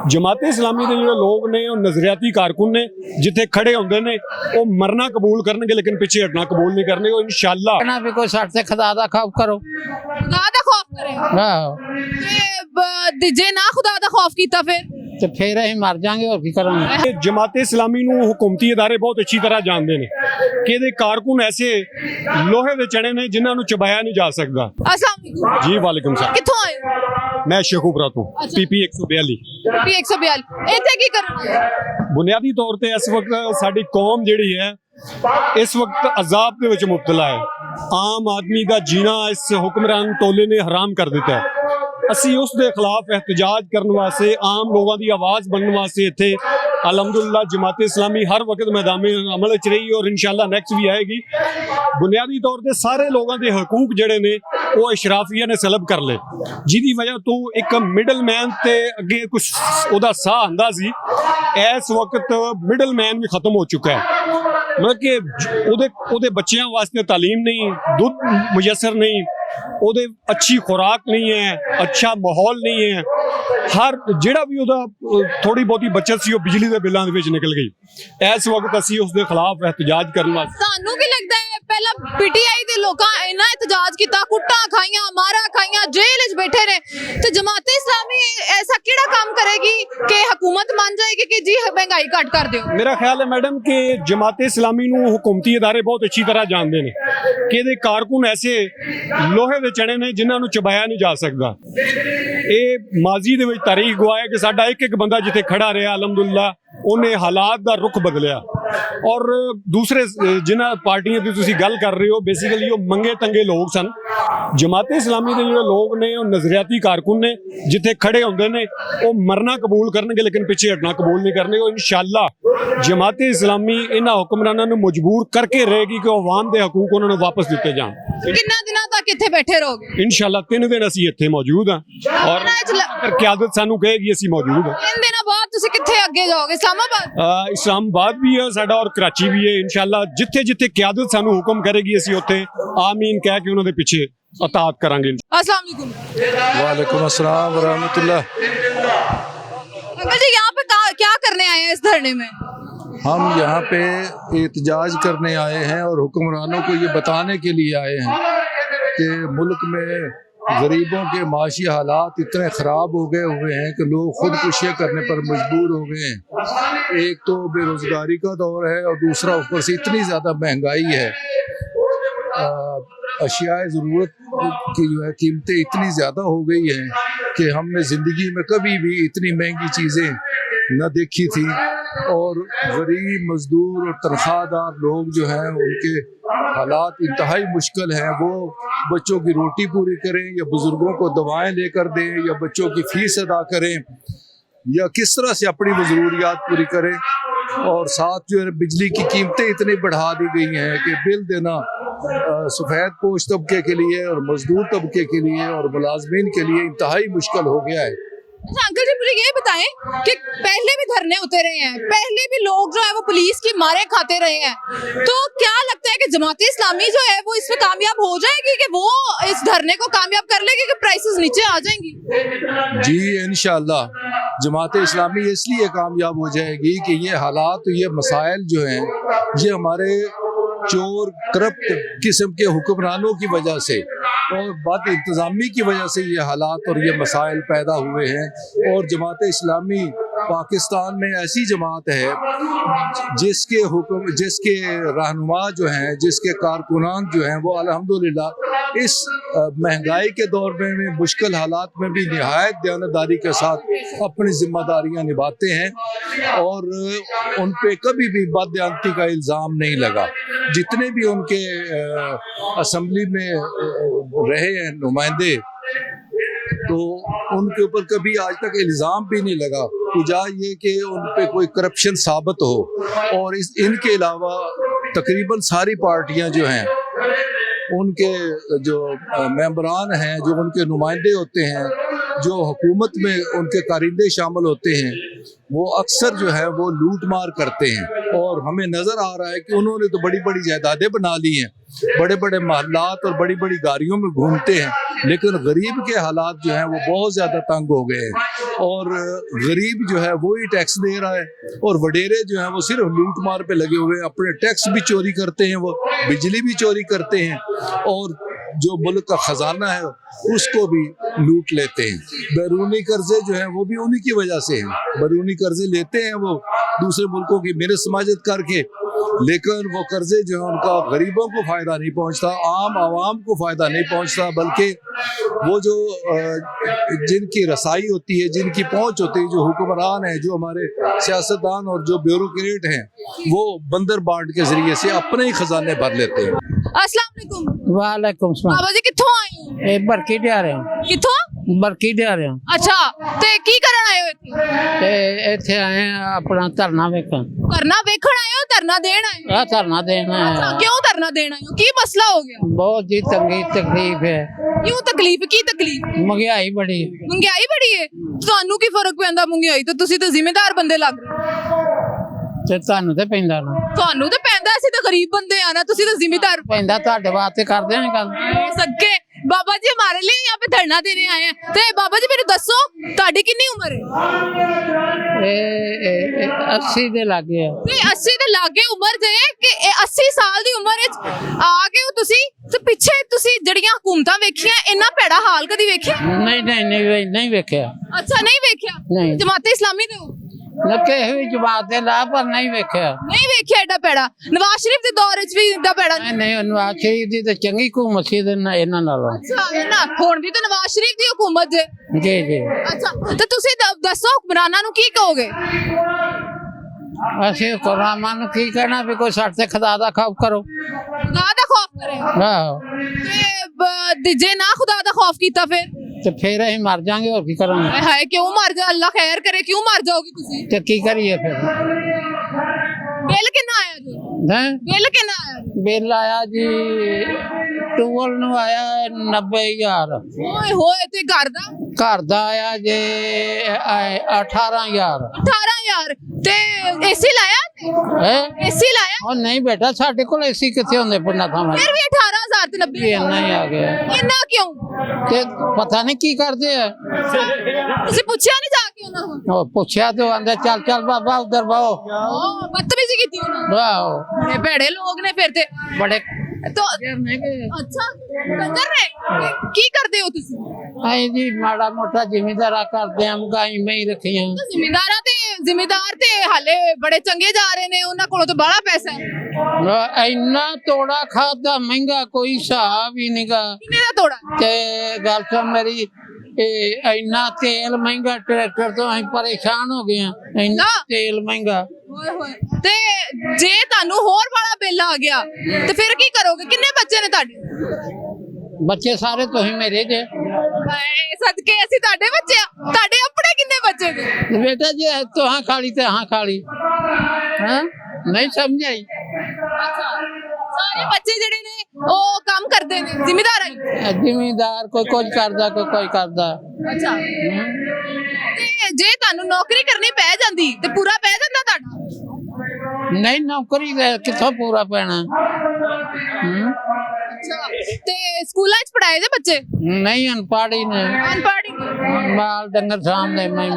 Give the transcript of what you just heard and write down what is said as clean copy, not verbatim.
जमाते इस्लामी के जो लोग ने नजरियाती कारकुन ने जिथे खड़े होंगे ने वो मरना कबूल करनगे लेकिन पीछे हटना कबूल नहीं करने को इंशाअल्लाह ना भी कोई सट से खुदा दा खौफ करो खुदा दा खौफ करे आहो ते जे ना खुदा दा खौफ कीता ते फिर असीं मर जाएंगे और की करांगे। जमाते इस्लामी नूं हुकूमती इदारे बहुत अच्छी तरह जानते हैं कि इहदे कारकुन ऐसे लोहे दे चने ने जिन्हां नूं चबाया नहीं जा सकता। अस्सलाम वालेकुम जी वालेकुम सलाम। कित्थों आए मैं शेखुपुरा तो अच्छा। पीपी 142 पी 142 इत्थे की करना बुनियादी तौर पे इस वक्त साडी कौम जिहड़ी है इस वक्त अजाब दे विच मुब्तला है। आम आदमी का जीना इस हुक्मरान टोले ने हराम कर दिता है। असी उस दे खिलाफ एहतजाज करने वास्ते आम लोगों की आवाज़ बनने वास्ते इत्थे अलहमदुलिल्लाह जमाते इस्लामी हर वक्त मैदान अमल च रही और इंशाअल्लाह नेक्स्ट भी आएगी। बुनियादी तौर पर सारे लोगों के हकूक जड़े ने वो इशराफिया ने सलब कर ले जिदी वजह तो एक मिडल मैन ते अगे कुछ उहदा साह आंदा सी। इस वक्त मिडल मैन भी खत्म हो चुका है। मतलब कि उहदे बच्चियां वास्ते तालीम नहीं, दुध मुयसर नहीं, उहदे अच्छी खुराक नहीं है, अच्छा माहौल नहीं है। हर जिहड़ा भी उहदा थोड़ी बहुती बचत सी बिजली के बिलों के निकल गई। इस वक्त असी उसके खिलाफ एहतजाज करने वास्ते सानू की लगता है पहला पीटीआई दे लोकां इन्ना एहतजाज कीता, कुट्टां खाइयां, मारा खाइयां, जेल च बैठे ने ते जमाते इस्लामी ऐसा केड़ा काम करेगी कि हुकूमत मान जाएगी कि जी महंगाई घट कर दियो। मेरा ख्याल है मैडम कि जमाते इस्लामी नूं हुकूमती इदारे बहुत अच्छी तरह जानते हैं कि इहदे कारकुन ऐसे लोहे दे चने ने जिन्हां नूं चबाया नहीं जा सकता। ये माजी दे विच तारीख गवाह है कि साडा एक एक बंदा जिथे खड़ा रहा अलहमदुलिल्लाह उन्हें हालात का रुख बदलिया। और दूसरे जिन्हां पार्टियां की तुसीं गल कर रहे हो बेसिकली वो मंगे तंगे लोग सन। जमाते इस्लामी के जो लोग ने नजरियाती कारकुन ने जिथे खड़े होंगे ने वो मरना कबूल करनगे लेकिन पीछे हटना कबूल नहीं करने को इंशाअल्लाह जमाते इस्लामी इन्हां हुक्मरानां नूं मजबूर करके रहेगी कि अवाम के हकूक उन्होंने वापस दिते जान। कितना दिनों तक इत्थे बैठे रहोगे? इंशाअल्लाह 3 दिन असीं इत्थे मौजूद हां और क़यादत सानू कहेगी असीं मौजूद हां। 3 दिनों बाद तुसीं कित्थे अगे जाओगे? इस्लामाबाद? इस्लामाबाद भी है साडा और कराची भी है। इंशाअल्लाह जिथे जिथे क़यादत सानू हुक्म करेगी असीं उत्थे आमीन कह के उन्होंने पीछे अतात करांगे। अस्सलाम वालेकुम। वालेकुम अस्सलाम व रहमतुल्लाह। अंकल जी यहाँ पे क्या करने आए हैं इस धरने में? हम यहाँ पे एहतजाज करने आए हैं और हुक्मरानों को ये बताने के लिए आए हैं कि मुल्क में गरीबों के माशी हालात इतने ख़राब हो गए हुए हैं कि लोग खुदकुशियाँ करने पर मजबूर हो गए हैं। एक तो बेरोज़गारी का दौर है और दूसरा ऊपर से इतनी ज़्यादा महंगाई है। अशियाए ज़रूरत की जो है कीमतें इतनी ज़्यादा हो गई हैं कि हमने ज़िंदगी में कभी भी इतनी महंगी चीज़ें न देखी थी। और गरीब मजदूर और तनख्वाहदार लोग जो हैं उनके हालात इंतहाई मुश्किल हैं। वो बच्चों की रोटी पूरी करें या बुज़ुर्गों को दवाएं लेकर दें या बच्चों की फ़ीस अदा करें या किस तरह से अपनी वो ज़रूरियात पूरी करें। और साथ जो है बिजली की कीमतें इतनी बढ़ा दी गई हैं कि बिल देना सफ़ेद पोश तबके के लिए और मजदूर तबके के लिए और मुलाजमीन के लिए इंतहाई मुश्किल हो गया है। अच्छा अंकल जी मुझे ये बताएं कि पहले भी धरने उतरे हैं, पहले भी लोग जो है वो पुलिस की मारे खाते रहे हैं, तो क्या लगता है कि जमाते इस्लामी जो है वो इसमें कामयाब हो जाएगी कि वो इस धरने को कामयाब कर लेगी कि प्राइसेस नीचे आ जाएंगी? जी इंशाअल्लाह जमाते इस्लामी इसलिए कामयाब हो जाएगी कि ये हालात ये मसाइल जो हैं ये हमारे चोर करप्ट किस्म के हुक्मरानों की वजह से और बद इंतज़ामी की वजह से ये हालात और ये मसाइल पैदा हुए हैं। और जमात इस्लामी पाकिस्तान में ऐसी जमात है जिसके रहनुमा जो हैं जिसके कारकुनान जो हैं वो अल्हम्दुलिल्लाह इस महंगाई के दौर में मुश्किल हालात में भी निहायत दयानतदारी के साथ अपनी जिम्मेदारियां निभाते हैं और उन पे कभी भी बददियानती का इल्ज़ाम नहीं लगा। जितने भी उनके असम्बली में रहे हैं नुमाइंदे तो उनके ऊपर कभी आज तक इल्ज़ाम भी नहीं लगा वजह ये कि उन पे कोई करप्शन साबित हो। और इनके अलावा तकरीबन सारी पार्टियां जो हैं उनके जो मेंबरान हैं जो उनके नुमाइंदे होते हैं जो हुकूमत में उनके कारिंदे शामिल होते हैं वो अक्सर जो है वो लूट मार करते हैं, और हमें नज़र आ रहा है कि उन्होंने तो बड़ी बड़ी जायदादें बना ली हैं, बड़े बड़े महल्लात और बड़ी बड़ी गाड़ियों में घूमते हैं, लेकिन गरीब के हालात जो हैं वो बहुत ज़्यादा तंग हो गए हैं। और गरीब जो है वो ही टैक्स दे रहा है, और वडेरे जो हैं वो सिर्फ लूट मार पे लगे हुए हैं, अपने टैक्स भी चोरी करते हैं, वो बिजली भी चोरी करते हैं, और जो मुल्क का खजाना है उसको भी लूट लेते हैं। बैरूनी कर्जे जो हैं वो भी उन्हीं की वजह से हैं, बैरूनी कर्जे लेते हैं वो दूसरे मुल्कों की मेरे समाजत करके, लेकिन वो कर्जे जो है उनका गरीबों को फ़ायदा नहीं पहुंचता, आम आवाम को फ़ायदा नहीं पहुंचता, बल्कि वो जो जिनकी रसाई होती है, जिनकी पहुंच होती है, जो हुक्मरान हैं, जो हमारे सियासतदान और जो ब्यूरोक्रेट हैं, वो बंदर बांट के ज़रिए से अपने ही खजाने भर लेते हैं। अस्सलाम वालेकुम। वालेकुम सलाम। बाबा जी कित्थों आए हो? ਇਹ ਬਰਕੀ ਦੇ ਆ ਰਹੇ ਹਾਂ, कित्थों? ਬਰਕੀ ਦੇ ਆ ਰਹੇ ਹਾਂ अच्छा ते की करन आए हो इत्थे? ਤੇ ਇੱਥੇ ਆਏ ਆ ਆਪਣਾ ਧਰਨਾ ਵੇਖਣ। धरना वेखण आए हो, धरना देण आए हो? ਆ ਧਰਨਾ ਦੇਣਾ अच्छा, ਹੈ। क्यों धरना देण आए हो? की मसला हो गया? ਬਹੁਤ ਜੀ ਤੰਗੀ ਤਕਲੀਫ ਹੈ, क्यों तकलीफ? की तकलीफ? ਮਹਿੰਗਾਈ ਬੜੀ। महंगाई बड़ी है। ਤੁਹਾਨੂੰ ਕੀ ਫਰਕ ਪੈਂਦਾ महंगाई ਤੋਂ? ਤੁਸੀਂ ਤਾਂ ਜ਼ਿੰਮੇਦਾਰ ਬੰਦੇ ਲੱਗ ਰਹੇ ਹੋ। ਤੇ ਤੁਹਾਨੂੰ ਤੇ ਪੈਂਦਾ ਨਾ, ਤੁਹਾਨੂੰ ਤਾਂ ਪੈਂਦਾ, ਅਸੀਂ ਤਾਂ ਗਰੀਬ ਬੰਦੇ ਆ ਨਾ, ਤੁਸੀਂ ਤਾਂ ਜ਼ਿੰਮੇਦਾਰ। ਪੈਂਦਾ ਤੁਹਾਡੇ ਵਾਸਤੇ ਕਰਦੇ ਆ ਗੱਲ। सदके बाबा जी हमारे लिए यहाँ पे धरना देने आए हैं। ते बाबा जी मेरे दसो ਤੁਹਾਡੀ ਕਿੰਨੀ ਉਮਰ ਹੈ? ਇਹ 80 ਦੇ ਲਾਗੇ ਆ। ਤੇ 80 ਦੇ ਲਾਗੇ ਉਮਰ ਜੇ ਕਿ ਇਹ 80 ਸਾਲ ਦੀ ਉਮਰ ਵਿੱਚ ਆ ਗਏ ਹੋ ਤੁਸੀਂ, ਤੇ ਪਿੱਛੇ ਤੁਸੀਂ ਜਿਹੜੀਆਂ ਹਕੂਮਤਾਂ ਵੇਖੀਆਂ ਇੰਨਾ ਭੈੜਾ ਹਾਲ ਕਦੀ ਵੇਖਿਆ? ਨਹੀਂ ਨਹੀਂ ਨਹੀਂ ਨਹੀਂ ਵੇਖਿਆ। ਅੱਛਾ, ਨਹੀਂ ਵੇਖਿਆ। ਨਹੀਂ। ਜਮਾਤੇ ਇਸਲਾਮੀ ਦੇ ਹੋ? ਲੱਗੇ ਹੋਈ ਜਮਾਤ ਦੇ ਲਾ ਪਰ ਨਹੀਂ ਵੇਖਿਆ। ਨਹੀਂ ਵੇਖਿਆ ਏਡਾ ਭੈੜਾ? ਨਵਾਜ਼ ਸ਼ਰੀਫ ਦੇ ਦੌਰ ਵਿੱਚ ਵੀ ਏਡਾ ਭੈੜਾ? ਨਹੀਂ ਨਹੀਂ ਨਵਾਜ਼ ਸ਼ਰੀਫ ਦੀ ਤਾਂ ਚੰਗੀ ਹਕੂਮਤ ਸੀ ਇਹਨਾਂ ਨਾਲੋਂ। ਅੱਛਾ, ਇਹਨਾਂ ਹੁਣ ਦੀ ਤਾਂ ਨਵਾਜ਼ ਸ਼ਰੀਫ ਦੀ ਹਕੂਮਤ ਜੇ। ਜੀ ਜੀ। ਅੱਛਾ, ਤੇ ਤੁਸੀਂ ਦੱਸੋ ਹੁਕਮਰਾਨਾਂ ਨੂੰ ਕੀ ਕਹੋਗੇ? ਅਸੀਂ ਹੁਕਮਰਾਨਾਂ ਨੂੰ ਕੀ ਕਹਿਣਾ ਵੀ ਕੋਈ ਸਾਡੇ ਤੇ ਖੁਦਾ ਦਾ ਖੌਫ ਕਰੋ। ਖੁਦਾ ਦਾ ਖੌਫ ਕਰੇ? ਆਹੋ, ਤੇ ਜੇ ਨਾ ਖੁਦਾ ਦਾ ਖੌਫ ਕੀਤਾ ਤੇ ਫਿਰ ਅਸੀਂ ਮਰ ਜਾਾਂਗੇ, ਹੋਰ ਕੀ ਕਰਾਂਗੇ। ਹਾਏ ਹਾਏ, ਕਿਉਂ ਮਰ ਜਾ? ਅੱਲਾ ਖੈਰ ਕਰੇ, ਕਿਉਂ ਮਰ ਜਾਓਗੇ ਤੁਸੀਂ? ਤੇ ਕੀ ਕਰੀਏ ਫਿਰ? ਬਿੱਲ ਕਿੰਨਾ ਆਇਆ ਜੀ? ਹੈਂ? ਬਿੱਲ ਕਿੰਨਾ ਆਇਆ ਜੀ? ਬਿੱਲ ਆਇਆ ਜੀ ਟੂਵਲ ਨੂੰ ਆਇਆ 90,000। ਓਏ ਹੋਏ, ਤੇ ਘਰ ਦਾ? ਘਰ ਦਾ ਆਇਆ ਜੇ 18,000। 18,000। ਤੇ ਏਸੀ ਲਾਇਆ? ਹੈ ਏਸੀ ਲਾਇਆ? ਉਹ ਨਹੀਂ ਬੇਟਾ, ਸਾਡੇ ਕੋਲ ਏਸੀ ਕਿੱਥੇ ਹੁੰਦੇ ਪੁੰਨਾ ਥਾਵਾਂ। ਫਿਰ ਵੀ 18,000 ਤੇ 90,000 ਇੰਨਾ ਹੀ ਆ ਗਿਆ। ਇੰਨਾ ਕਿਉਂ? ਤੇ ਪਤਾ ਨਹੀਂ ਕੀ ਕਰਦੇ ਆ। ਤੁਸੀਂ ਪੁੱਛਿਆ ਨਹੀਂ ਜਾ ਕੇ ਉਹਨਾਂ ਨੂੰ? ਉਹ ਪੁੱਛਿਆ ਤੇ ਆਂਦਾ ਚੱਲ ਚੱਲ ਬਾਬਾ ਉਧਰ ਬਾਓ। ਓ ਬਦਤਮੀਜ਼ੀ ਕੀਤੀ ਉਹਨਾਂ ਨੇ। ਵਾਓ, ਬੜੇ ਭੈੜੇ ਲੋਕ ਨੇ ਫਿਰ ਤੇ। ਬੜੇ तो अच्छा, कंजर ने की करते हो तुसी? आई जी माड़ा मोटा जिम्मेदारा करते हम गाई में ही रखियां। जिम्मेदार ते हाले बड़े चंगे जा रहे ने, उन्हां कोलों तो बड़ा पैसा है। इन्ना तोड़ा खादा महंगा कोई हिसाब ही नहीं गा। किन्ने दा तोड़ा? ते गल सुन मेरी, इन्ना तेल महंगा, ट्रैक्टर तो असीं परेशान हो गए हैं। इन्ना तेल महंगा। ओए होए, ते जे तानू होर वाला बिल आ गया ते फिर की करोगे? किन्ने बच्चे ने ताडे? बच्चे सारे तुसीं मेरे जे। हाय सदके, ਅਸੀਂ ਤੁਹਾਡੇ ਬੱਚੇ ਆ। ਤੁਹਾਡੇ ਆਪਣੇ ਕਿੰਨੇ ਬੱਚੇ ਨੇ? बेटा जी तुहां खाली ते हां खाली। हां नहीं समझ आई। अच्छा, ਸਾਰੇ ਬੱਚੇ ਜਿਹੜੇ ਨੇ ਉਹ ਕੰਮ ਕਰਦੇ ਨੇ, ਜ਼ਿੰਮੇਦਾਰ ਹੈ? ਜ਼ਿਮੀਂਦਾਰ ਕੋਈ ਕੁਝ ਕਰਦਾ, ਕੋਈ ਕਰਦਾ। ਅੱਛਾ, ਤੇ ਜੇ ਤੁਹਾਨੂੰ ਨੌਕਰੀ ਕਰਨੀ ਪੈ ਜਾਂਦੀ ਤੇ ਪੂਰਾ ਪੈ ਜਾਂਦਾ ਤੁਹਾਡਾ? ਨਹੀਂ ਨੌਕਰੀ ਕਿੱਥੋਂ ਪੂਰਾ ਪੈਣਾ। ਅੱਛਾ, ਤੇ ਸਕੂਲਾਂ 'ਚ ਪੜਾਏ ਦੇ ਬੱਚੇ? ਨਹੀਂ ਅਨਪੜ੍ਹ ਹੀ ਨੇ, ਅਨਪੜ੍ਹ ਹੀ ਨੇ। ਮਾਲ ਡੰਗਰ ਸਾਹਮਣੇ ਮੈਂ